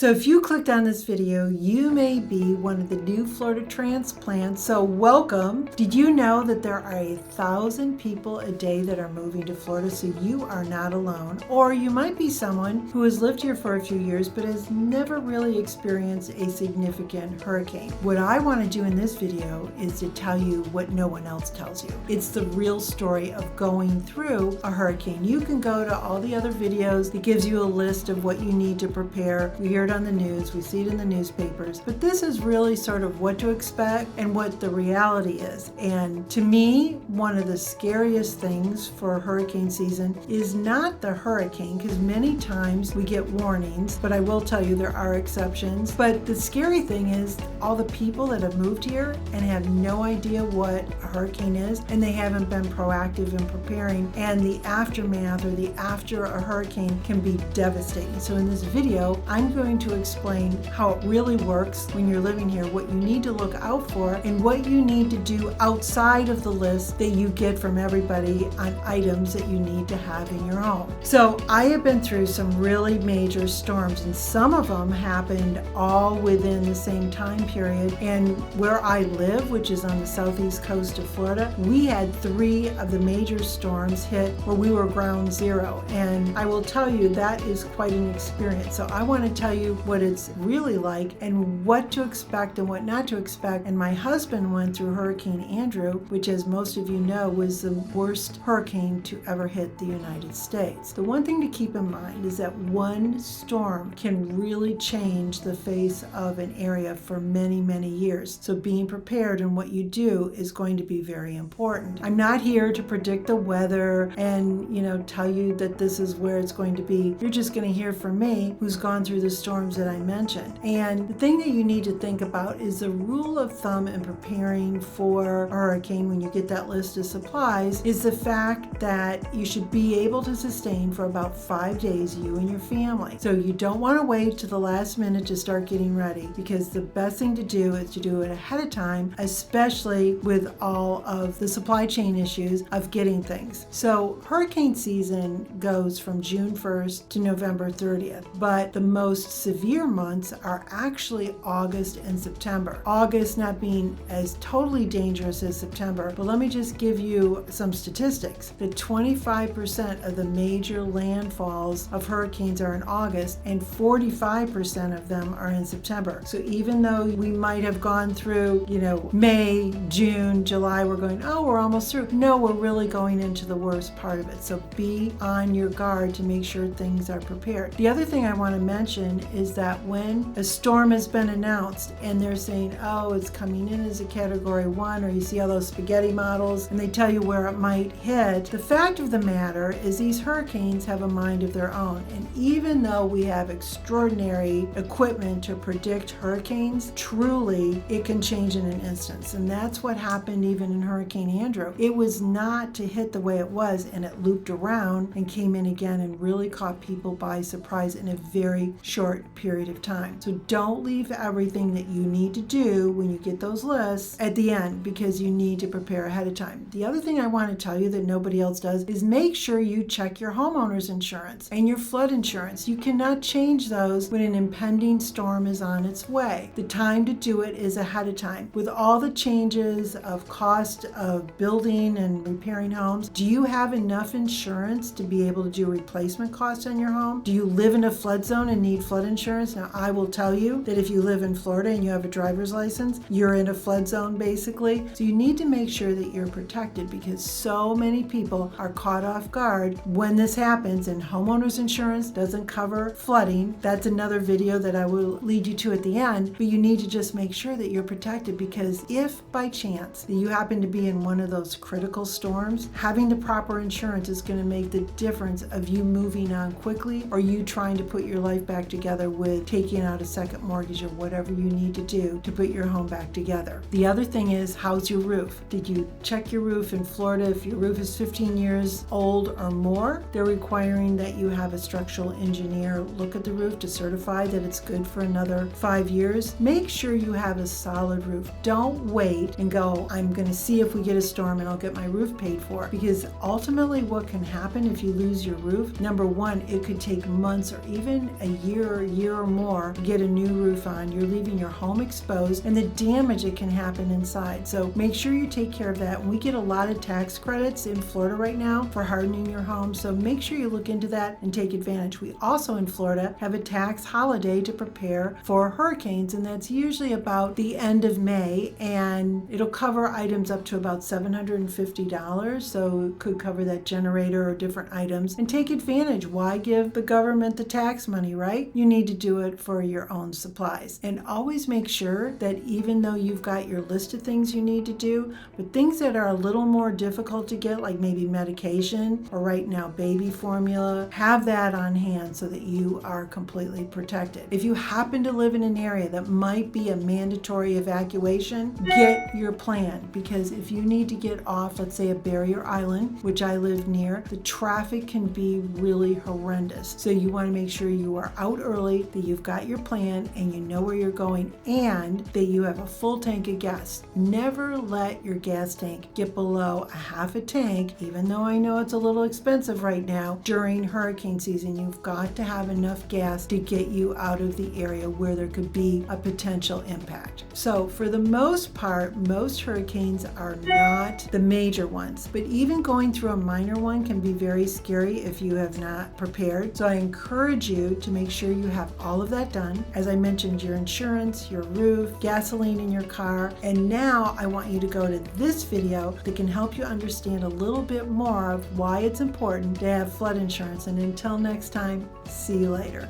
So if you clicked on this video, you may be one of the new Florida transplants, so welcome. Did you know that there are 1,000 people a day that are moving to Florida, so you are not alone? Or you might be someone who has lived here for a few years but has never really experienced a significant hurricane. What I want to do in this video is to tell you what no one else tells you. It's the real story of going through a hurricane. You can go to all the other videos. It gives you a list of what you need to prepare. We hear it on the news, we see it in the newspapers, but this is really sort of what to expect and what the reality is. And to me, one of the scariest things for hurricane season is not the hurricane, because many times we get warnings, but I will tell you there are exceptions. But the scary thing is all the people that have moved here and have no idea what a hurricane is, and they haven't been proactive in preparing, and the aftermath or the after a hurricane can be devastating. So in this video, I'm going to explain how it really works when you're living here, what you need to look out for, and what you need to do outside of the list that you get from everybody on items that you need to have in your home. So I have been through some really major storms, and some of them happened all within the same time period. And where I live, which is on the southeast coast of Florida, we had 3 of the major storms hit where we were ground zero. And I will tell you that is quite an experience. So I want to tell you what it's really like and what to expect and what not to expect. And my husband went through Hurricane Andrew, which, as most of you know, was the worst hurricane to ever hit the United States. The one thing to keep in mind is that one storm can really change the face of an area for many, many years. So being prepared and what you do is going to be very important. I'm not here to predict the weather and, tell you that this is where it's going to be. You're just going to hear from me, who's gone through the storms that I mentioned. And the thing that you need to think about is the rule of thumb in preparing for a hurricane when you get that list of supplies is the fact that you should be able to sustain for about 5 days, you and your family. So you don't want to wait to the last minute to start getting ready, because the best thing to do is to do it ahead of time, especially with all of the supply chain issues of getting things. So hurricane season goes from June 1st to November 30th, but the most severe months are actually August and September. August not being as totally dangerous as September, but let me just give you some statistics. That 25% of the major landfalls of hurricanes are in August and 45% of them are in September. So even though we might have gone through, May, June, July, we're almost through. No, we're really going into the worst part of it. So be on your guard to make sure things are prepared. The other thing I want to mention is that when a storm has been announced and they're saying, it's coming in as a category 1, or you see all those spaghetti models and they tell you where it might hit, the fact of the matter is these hurricanes have a mind of their own. And even though we have extraordinary equipment to predict hurricanes, truly it can change in an instance. And that's what happened even in Hurricane Andrew. It was not to hit the way it was, and it looped around and came in again and really caught people by surprise in a very short period of time. So don't leave everything that you need to do when you get those lists at the end, because you need to prepare ahead of time. The other thing I want to tell you that nobody else does is make sure you check your homeowners insurance and your flood insurance. You cannot change those when an impending storm is on its way. The time to do it is ahead of time. With all the changes of cost of building and repairing homes, do you have enough insurance to be able to do replacement costs on your home? Do you live in a flood zone and need flood insurance? Now, I will tell you that if you live in Florida and you have a driver's license, you're in a flood zone basically. So you need to make sure that you're protected, because so many people are caught off guard when this happens, and homeowners insurance doesn't cover flooding. That's another video that I will lead you to at the end, but you need to just make sure that you're protected, because if by chance that you happen to be in one of those critical storms, having the proper insurance is going to make the difference of you moving on quickly, or you trying to put your life back together with taking out a second mortgage or whatever you need to do to put your home back together. The other thing is, how's your roof? Did you check your roof in Florida? If your roof is 15 years old or more, they're requiring that you have a structural engineer look at the roof to certify that it's good for another 5 years. Make sure you have a solid roof. Don't wait and go, I'm going to see if we get a storm and I'll get my roof paid for, because ultimately what can happen if you lose your roof, number one, it could take months or even a year year or more, get a new roof on. You're leaving your home exposed and the damage that can happen inside. So make sure you take care of that. We get a lot of tax credits in Florida right now for hardening your home. So make sure you look into that and take advantage. We also in Florida have a tax holiday to prepare for hurricanes, and that's usually about the end of May, and it'll cover items up to about $750. So it could cover that generator or different items, and take advantage. Why give the government the tax money, right? You need to do it for your own supplies. And always make sure that even though you've got your list of things you need to do, but things that are a little more difficult to get, like maybe medication or right now baby formula, have that on hand so that you are completely protected. If you happen to live in an area that might be a mandatory evacuation, get your plan, because if you need to get off, let's say a barrier island, which I live near, the traffic can be really horrendous. So you want to make sure you are out early, that you've got your plan and you know where you're going, and that you have a full tank of gas. Never let your gas tank get below a half a tank, even though I know it's a little expensive right now during hurricane season. You've got to have enough gas to get you out of the area where there could be a potential impact. So for the most part, most hurricanes are not the major ones, but even going through a minor one can be very scary if you have not prepared. So I encourage you to make sure you have all of that done. As I mentioned, your insurance, your roof, gasoline in your car. And now I want you to go to this video that can help you understand a little bit more of why it's important to have flood insurance. And until next time, see you later.